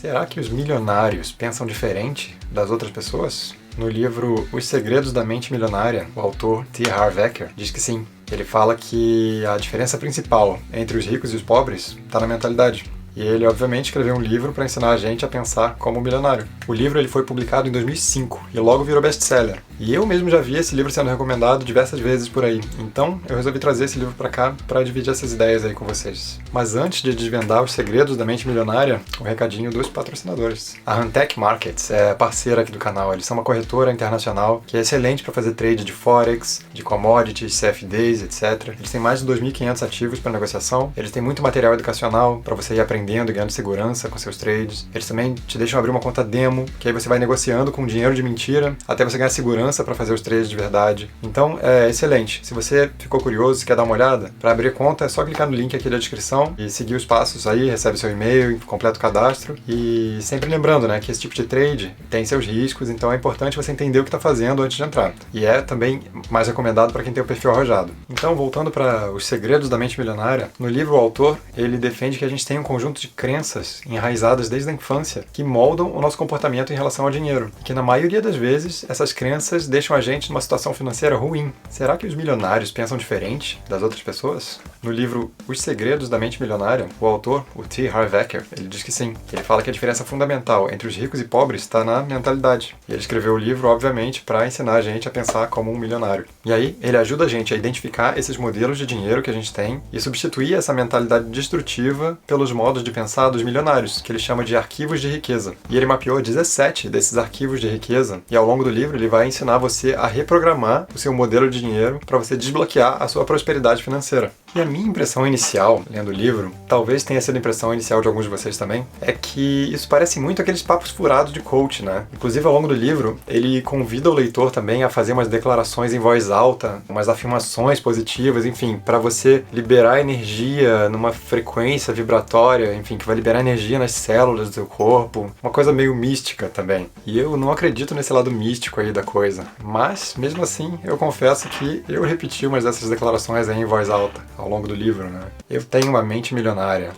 Será que os milionários pensam diferente das outras pessoas? No livro Os Segredos da Mente Milionária, o autor T. Harv Eker diz que sim. Ele fala que a diferença principal entre os ricos e os pobres está na mentalidade. E ele, obviamente, escreveu um livro para ensinar a gente a pensar como milionário. O livro ele foi publicado em 2005 e logo virou best-seller. E eu mesmo já vi esse livro sendo recomendado diversas vezes por aí. Então, eu resolvi trazer esse livro para cá para dividir essas ideias aí com vocês. Mas antes de desvendar os segredos da mente milionária, o recadinho dos patrocinadores. A Huntech Markets é parceira aqui do canal. Eles são uma corretora internacional que é excelente para fazer trade de Forex, de commodities, CFDs, etc. Eles têm mais de 2.500 ativos para negociação. Eles têm muito material educacional para você ir aprendendo e ganhando segurança com seus trades. Eles também te deixam abrir uma conta demo, que aí você vai negociando com dinheiro de mentira, até você ganhar segurança para fazer os trades de verdade. Então, é excelente. Se você ficou curioso e quer dar uma olhada, para abrir conta é só clicar no link aqui da descrição e seguir os passos aí, recebe seu e-mail, completa o cadastro. E sempre lembrando, né, que esse tipo de trade tem seus riscos, então é importante você entender o que está fazendo antes de entrar. E é também mais recomendado para quem tem o perfil arrojado. Então, voltando para os segredos da mente milionária, no livro o autor, ele defende que a gente tem um conjunto de crenças enraizadas desde a infância que moldam o nosso comportamento em relação ao dinheiro. E que na maioria das vezes, essas crenças deixam a gente numa situação financeira ruim. Será que os milionários pensam diferente das outras pessoas? No livro Os Segredos da Mente Milionária, o autor, o T. Harv Eker, ele diz que sim. Ele fala que a diferença fundamental entre os ricos e pobres está na mentalidade. E ele escreveu o livro, obviamente, para ensinar a gente a pensar como um milionário. E aí, ele ajuda a gente a identificar esses modelos de dinheiro que a gente tem e substituir essa mentalidade destrutiva pelos modos de pensar dos milionários, que ele chama de arquivos de riqueza. E ele mapeou 17 desses arquivos de riqueza, e ao longo do livro ele vai ensinar você a reprogramar o seu modelo de dinheiro para você desbloquear a sua prosperidade financeira. E a minha impressão inicial, lendo o livro, talvez tenha sido a impressão inicial de alguns de vocês também, é que isso parece muito aqueles papos furados de coach, né? Inclusive, ao longo do livro, ele convida o leitor também a fazer umas declarações em voz alta, umas afirmações positivas, enfim, para você liberar energia numa frequência vibratória, enfim, que vai liberar energia nas células do seu corpo, uma coisa meio mística também. E eu não acredito nesse lado místico aí da coisa, mas, mesmo assim, eu confesso que eu repeti umas dessas declarações aí em voz alta ao longo do livro, né? Eu tenho uma mente milionária.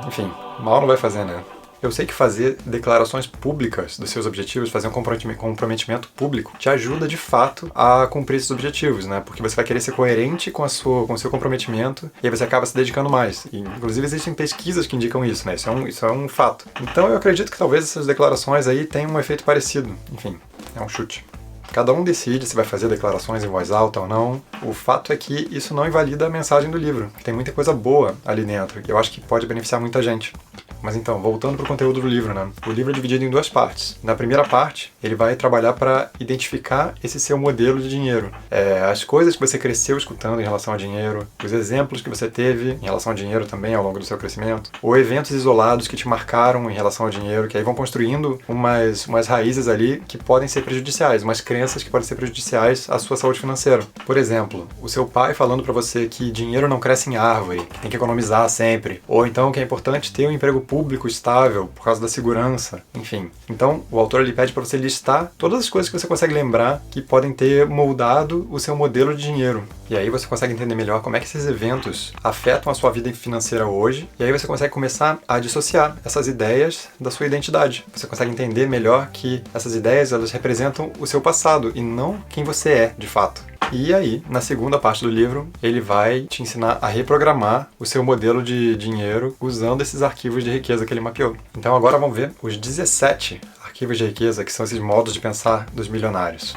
Enfim, mal não vai fazer, né? Eu sei que fazer declarações públicas dos seus objetivos, fazer um comprometimento público, te ajuda de fato a cumprir esses objetivos, né? Porque você vai querer ser coerente com o seu comprometimento e aí você acaba se dedicando mais. E, inclusive, existem pesquisas que indicam isso, né? Isso é um fato. Então, eu acredito que talvez essas declarações aí tenham um efeito parecido. Enfim, é um chute. Cada um decide se vai fazer declarações em voz alta ou não. O fato é que isso não invalida a mensagem do livro. Tem muita coisa boa ali dentro, que eu acho que pode beneficiar muita gente. Mas então, voltando para o conteúdo do livro, né? O livro é dividido em duas partes. Na primeira parte, ele vai trabalhar para identificar esse seu modelo de dinheiro. As coisas que você cresceu escutando em relação a dinheiro, os exemplos que você teve em relação a dinheiro também ao longo do seu crescimento, ou eventos isolados que te marcaram em relação ao dinheiro, que aí vão construindo umas raízes ali que podem ser prejudiciais, umas crenças que podem ser prejudiciais à sua saúde financeira. Por exemplo, o seu pai falando para você que dinheiro não cresce em árvore, que tem que economizar sempre, ou então que é importante ter um emprego público estável por causa da segurança, enfim. Então, o autor ele pede para você listar todas as coisas que você consegue lembrar que podem ter moldado o seu modelo de dinheiro. E aí você consegue entender melhor como é que esses eventos afetam a sua vida financeira hoje, e aí você consegue começar a dissociar essas ideias da sua identidade. Você consegue entender melhor que essas ideias, elas representam o seu passado e não quem você é, de fato. E aí, na segunda parte do livro, ele vai te ensinar a reprogramar o seu modelo de dinheiro usando esses arquivos de riqueza que ele mapeou. Então agora vamos ver os 17 arquivos de riqueza, que são esses modos de pensar dos milionários.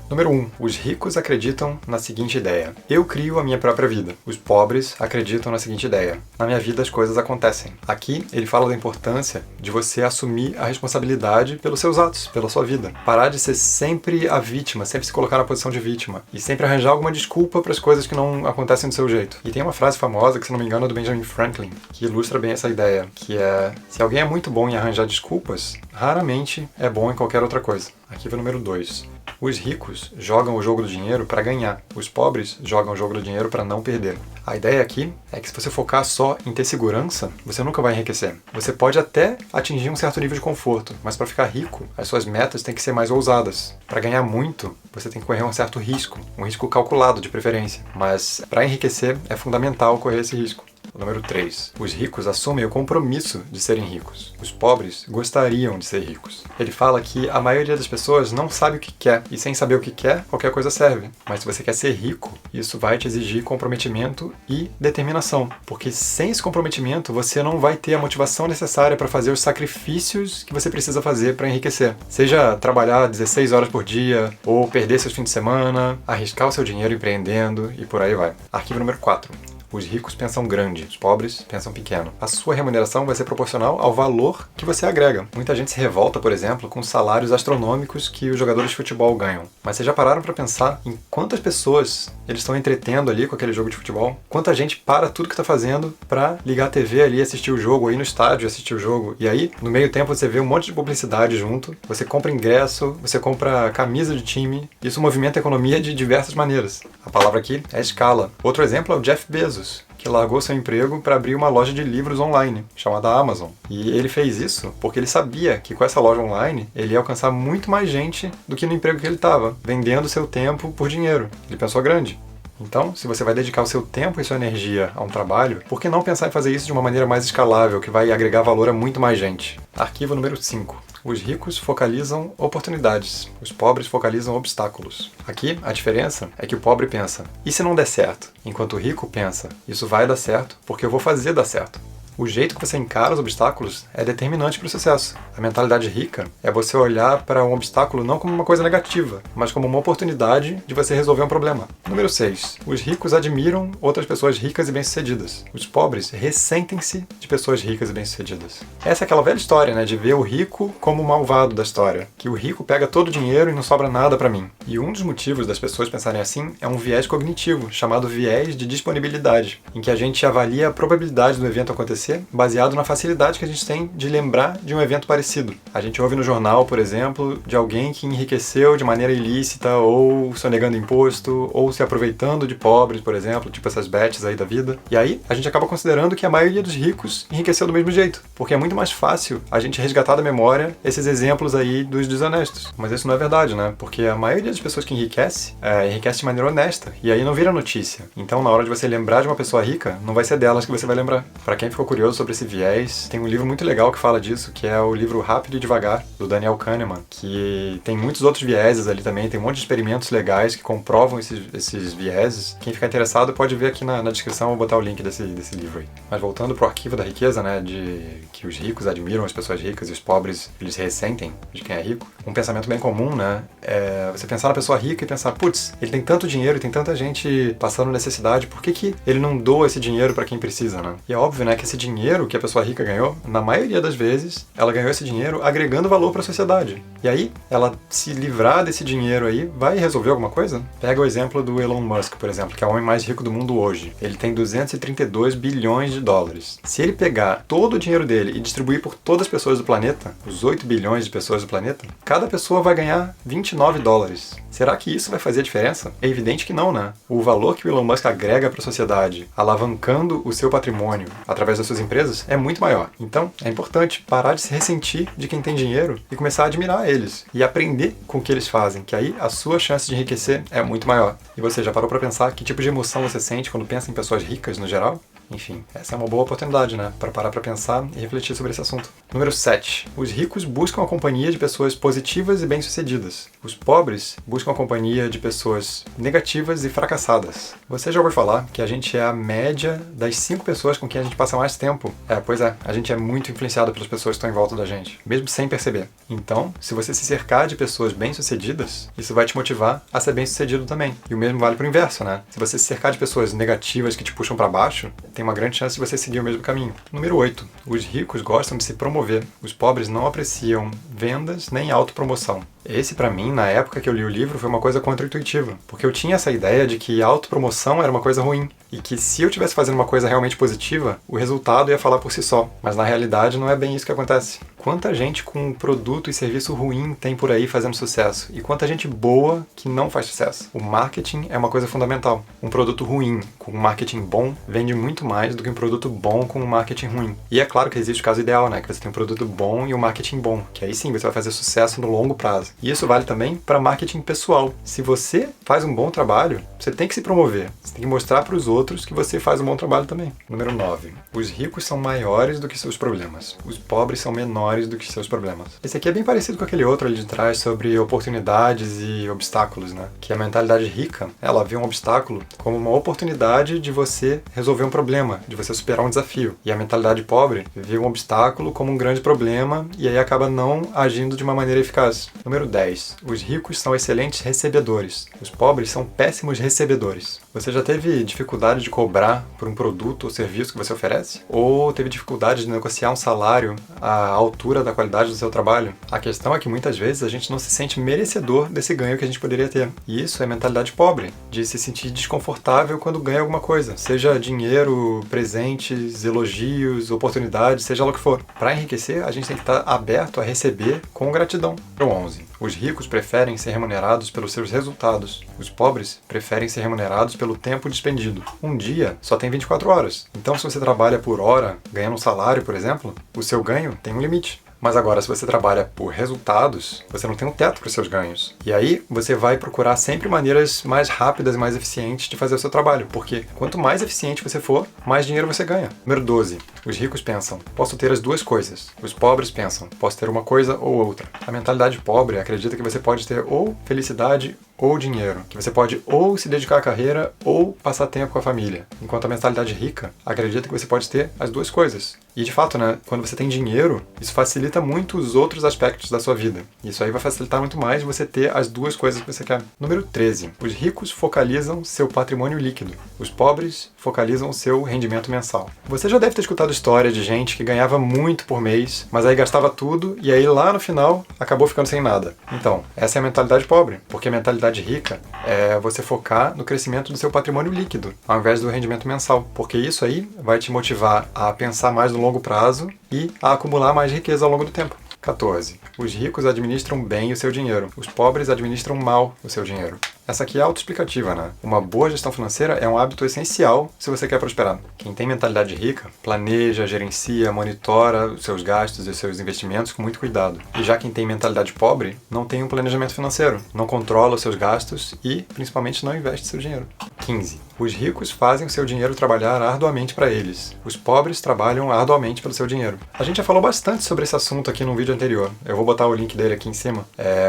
Número 1. Os ricos acreditam na seguinte ideia: eu crio a minha própria vida. Os pobres acreditam na seguinte ideia: na minha vida as coisas acontecem. Aqui ele fala da importância de você assumir a responsabilidade pelos seus atos, pela sua vida. Parar de ser sempre a vítima, sempre se colocar na posição de vítima e sempre arranjar alguma desculpa para as coisas que não acontecem do seu jeito. E tem uma frase famosa, que se não me engano é do Benjamin Franklin, que ilustra bem essa ideia, que é: se alguém é muito bom em arranjar desculpas, raramente é bom em qualquer outra coisa. Arquivo número 2. Os ricos jogam o jogo do dinheiro para ganhar. Os pobres jogam o jogo do dinheiro para não perder. A ideia aqui é que se você focar só em ter segurança, você nunca vai enriquecer. Você pode até atingir um certo nível de conforto, mas para ficar rico, as suas metas têm que ser mais ousadas. Para ganhar muito, você tem que correr um certo risco, um risco calculado de preferência. Mas para enriquecer, é fundamental correr esse risco. Número 3. Os ricos assumem o compromisso de serem ricos. Os pobres gostariam de ser ricos. Ele fala que a maioria das pessoas não sabe o que quer, e sem saber o que quer, qualquer coisa serve. Mas se você quer ser rico, isso vai te exigir comprometimento e determinação. Porque sem esse comprometimento, você não vai ter a motivação necessária para fazer os sacrifícios que você precisa fazer para enriquecer. Seja trabalhar 16 horas por dia, ou perder seus fins de semana, arriscar o seu dinheiro empreendendo e por aí vai. Arquivo número 4. Os ricos pensam grande, os pobres pensam pequeno. A sua remuneração vai ser proporcional ao valor que você agrega. Muita gente se revolta, por exemplo, com os salários astronômicos que os jogadores de futebol ganham. Mas vocês já pararam para pensar em quantas pessoas eles estão entretendo ali com aquele jogo de futebol? Quanta gente para tudo que está fazendo para ligar a TV ali, assistir o jogo, ou ir no estádio assistir o jogo. E aí, no meio tempo, você vê um monte de publicidade junto, você compra ingresso, você compra camisa de time. Isso movimenta a economia de diversas maneiras. A palavra aqui é escala. Outro exemplo é o Jeff Bezos, que largou seu emprego para abrir uma loja de livros online, chamada Amazon. E ele fez isso porque ele sabia que com essa loja online ele ia alcançar muito mais gente do que no emprego que ele estava, vendendo seu tempo por dinheiro. Ele pensou grande. Então, se você vai dedicar o seu tempo e sua energia a um trabalho, por que não pensar em fazer isso de uma maneira mais escalável, que vai agregar valor a muito mais gente? Arquivo número 5. Os ricos focalizam oportunidades, os pobres focalizam obstáculos. Aqui, a diferença é que o pobre pensa, e se não der certo? Enquanto o rico pensa, isso vai dar certo porque eu vou fazer dar certo. O jeito que você encara os obstáculos é determinante para o sucesso. A mentalidade rica é você olhar para um obstáculo não como uma coisa negativa, mas como uma oportunidade de você resolver um problema. Número 6. Os ricos admiram outras pessoas ricas e bem-sucedidas. Os pobres ressentem-se de pessoas ricas e bem-sucedidas. Essa é aquela velha história, né, de ver o rico como o malvado da história. Que o rico pega todo o dinheiro e não sobra nada para mim. E um dos motivos das pessoas pensarem assim é um viés cognitivo, chamado viés de disponibilidade, em que a gente avalia a probabilidade do evento acontecer baseado na facilidade que a gente tem de lembrar de um evento parecido. A gente ouve no jornal, por exemplo, de alguém que enriqueceu de maneira ilícita, ou sonegando imposto, ou se aproveitando de pobres, por exemplo, tipo essas bets aí da vida. E aí, a gente acaba considerando que a maioria dos ricos enriqueceu do mesmo jeito, porque é muito mais fácil a gente resgatar da memória esses exemplos aí dos desonestos. Mas isso não é verdade, né? Porque a maioria das pessoas que enriquece de maneira honesta, e aí não vira notícia. Então, na hora de você lembrar de uma pessoa rica, não vai ser delas que você vai lembrar. Pra quem ficou curioso sobre esse viés, tem um livro muito legal que fala disso, que é o livro Rápido e Devagar, do Daniel Kahneman, que tem muitos outros vieses ali também, tem um monte de experimentos legais que comprovam esses vieses. Quem ficar interessado pode ver aqui na descrição, eu vou botar o link desse livro aí. Mas voltando pro arquivo da riqueza, né, de que os ricos admiram as pessoas ricas e os pobres, eles ressentem de quem é rico, um pensamento bem comum, né, é você pensar na pessoa rica e pensar, putz, ele tem tanto dinheiro e tem tanta gente passando necessidade, por que ele não doa esse dinheiro para quem precisa, né? E é óbvio, né, que esse dinheiro que a pessoa rica ganhou, na maioria das vezes, ela ganhou esse dinheiro agregando valor para a sociedade. E aí, ela se livrar desse dinheiro aí, vai resolver alguma coisa? Pega o exemplo do Elon Musk, por exemplo, que é o homem mais rico do mundo hoje. Ele tem 232 bilhões de dólares. Se ele pegar todo o dinheiro dele e distribuir por todas as pessoas do planeta, os 8 bilhões de pessoas do planeta, cada pessoa vai ganhar 29 dólares. Será que isso vai fazer a diferença? É evidente que não, né? O valor que o Elon Musk agrega para a sociedade, alavancando o seu patrimônio através das suas empresas, é muito maior. Então, é importante parar de se ressentir de quem tem dinheiro e começar a admirar eles e aprender com o que eles fazem, que aí a sua chance de enriquecer é muito maior. E você já parou para pensar que tipo de emoção você sente quando pensa em pessoas ricas no geral? Enfim, essa é uma boa oportunidade, né? Para parar para pensar e refletir sobre esse assunto. Número 7. Os ricos buscam a companhia de pessoas positivas e bem-sucedidas. Os pobres buscam a companhia de pessoas negativas e fracassadas. Você já ouviu falar que a gente é a média das 5 pessoas com quem a gente passa mais tempo? Pois é, a gente é muito influenciado pelas pessoas que estão em volta da gente, mesmo sem perceber. Então, se você se cercar de pessoas bem-sucedidas, isso vai te motivar a ser bem-sucedido também. E o mesmo vale pro inverso, né? Se você se cercar de pessoas negativas que te puxam para baixo, tem uma grande chance de você seguir o mesmo caminho. Número 8. Os ricos gostam de se promover. Os pobres não apreciam vendas nem autopromoção. Esse, pra mim, na época que eu li o livro, foi uma coisa contra-intuitiva. Porque eu tinha essa ideia de que autopromoção era uma coisa ruim. E que se eu estivesse fazendo uma coisa realmente positiva, o resultado ia falar por si só. Mas na realidade não é bem isso que acontece. Quanta gente com produto e serviço ruim tem por aí fazendo sucesso, e quanta gente boa que não faz sucesso. O marketing é uma coisa fundamental. Um produto ruim com um marketing bom vende muito mais do que um produto bom com um marketing ruim. E é claro que existe o caso ideal, né? Que você tem um produto bom e um marketing bom, que aí sim você vai fazer sucesso no longo prazo. E isso vale também para marketing pessoal. Se você faz um bom trabalho, você tem que se promover. Você tem que mostrar para os outros que você faz um bom trabalho também. Número 9. Os ricos são maiores do que seus problemas. Os pobres são menores do que seus problemas. Esse aqui é bem parecido com aquele outro ali de trás sobre oportunidades e obstáculos, né? Que a mentalidade rica, ela vê um obstáculo como uma oportunidade de você resolver um problema, de você superar um desafio. E a mentalidade pobre vê um obstáculo como um grande problema e aí acaba não agindo de uma maneira eficaz. Número 10. Os ricos são excelentes recebedores. Os pobres são péssimos recebedores. Você já teve dificuldade de cobrar por um produto ou serviço que você oferece? Ou teve dificuldade de negociar um salário à altura da qualidade do seu trabalho? A questão é que muitas vezes a gente não se sente merecedor desse ganho que a gente poderia ter. E isso é mentalidade pobre, de se sentir desconfortável quando ganha alguma coisa, seja dinheiro, presentes, elogios, oportunidades, seja lá o que for. Para enriquecer, a gente tem que estar aberto a receber com gratidão. Número 11. Os ricos preferem ser remunerados pelos seus resultados. Os pobres preferem ser remunerados pelo tempo despendido. Um dia só tem 24 horas. Então, se você trabalha por hora, ganhando um salário, por exemplo, o seu ganho tem um limite. Mas agora, se você trabalha por resultados, você não tem um teto para os seus ganhos. E aí, você vai procurar sempre maneiras mais rápidas e mais eficientes de fazer o seu trabalho. Porque quanto mais eficiente você for, mais dinheiro você ganha. Número 12. Os ricos pensam, posso ter as duas coisas. Os pobres pensam, posso ter uma coisa ou outra. A mentalidade pobre acredita que você pode ter ou felicidade ou dinheiro. Que você pode ou se dedicar à carreira ou passar tempo com a família. Enquanto a mentalidade rica acredita que você pode ter as duas coisas. E de fato, né, quando você tem dinheiro, isso facilita muito os outros aspectos da sua vida. Isso aí vai facilitar muito mais você ter as duas coisas que você quer. Número 13. Os ricos focalizam seu patrimônio líquido. Os pobres focalizam seu rendimento mensal. Você já deve ter escutado história de gente que ganhava muito por mês, mas aí gastava tudo e aí lá no final acabou ficando sem nada. Então, essa é a mentalidade pobre, porque a mentalidade rica é você focar no crescimento do seu patrimônio líquido, ao invés do rendimento mensal, porque isso aí vai te motivar a pensar mais no longo prazo e a acumular mais riqueza ao longo do tempo. 14. Os ricos administram bem o seu dinheiro. Os pobres administram mal o seu dinheiro. Essa aqui é autoexplicativa, né? Uma boa gestão financeira é um hábito essencial se você quer prosperar. Quem tem mentalidade rica, planeja, gerencia, monitora os seus gastos e os seus investimentos com muito cuidado. E já quem tem mentalidade pobre, não tem um planejamento financeiro, não controla os seus gastos e, principalmente, não investe seu dinheiro. 15. Os ricos fazem o seu dinheiro trabalhar arduamente para eles. Os pobres trabalham arduamente pelo seu dinheiro. A gente já falou bastante sobre esse assunto aqui no vídeo anterior. Eu vou botar o link dele aqui em cima.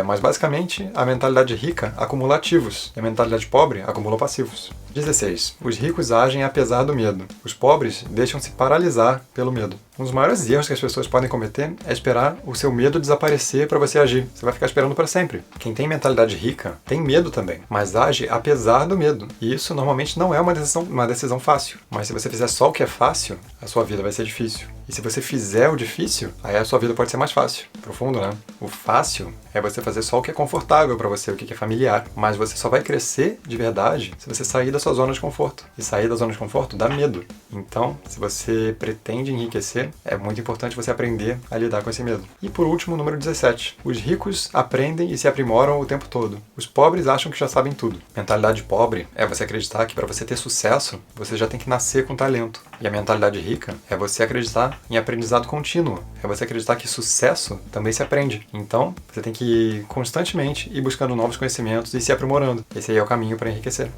Mas basicamente, a mentalidade rica acumula ativos e a mentalidade pobre acumula passivos. 16. Os ricos agem apesar do medo. Os pobres deixam-se paralisar pelo medo. Um dos maiores erros que as pessoas podem cometer é esperar o seu medo desaparecer para você agir. Você vai ficar esperando para sempre. Quem tem mentalidade rica tem medo também, mas age apesar do medo. E isso normalmente não é uma decisão fácil. Mas se você fizer só o que é fácil, a sua vida vai ser difícil. E se você fizer o difícil, aí a sua vida pode ser mais fácil. Profundo, né? O fácil é você fazer só o que é confortável para você, o que é familiar. Mas você só vai crescer de verdade se você sair da sua zona de conforto. E sair da zona de conforto dá medo. Então, se você pretende enriquecer, é muito importante você aprender a lidar com esse medo. E por último, número 17. Os ricos aprendem e se aprimoram o tempo todo. Os pobres acham que já sabem tudo. Mentalidade pobre é você acreditar que para você ter sucesso, você já tem que nascer com talento. E a mentalidade rica é você acreditar em aprendizado contínuo. É você acreditar que sucesso também se aprende. Então, você tem que constantemente ir buscando novos conhecimentos e se aprimorando. Esse aí é o caminho para enriquecer.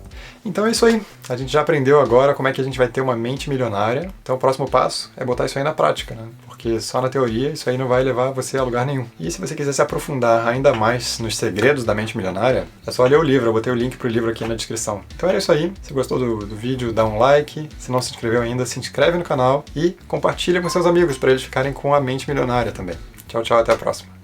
Então é isso aí. A gente já aprendeu agora como é que a gente vai ter uma mente milionária. Então o próximo passo é botar isso aí na prática, né? Porque só na teoria isso aí não vai levar você a lugar nenhum. E se você quiser se aprofundar ainda mais nos segredos da mente milionária, é só ler o livro. Eu botei o link pro livro aqui na descrição. Então era isso aí. Se gostou do vídeo, dá um like. Se não se inscreveu ainda, se inscreve no canal e compartilha com seus amigos para eles ficarem com a mente milionária também. Tchau, tchau, até a próxima.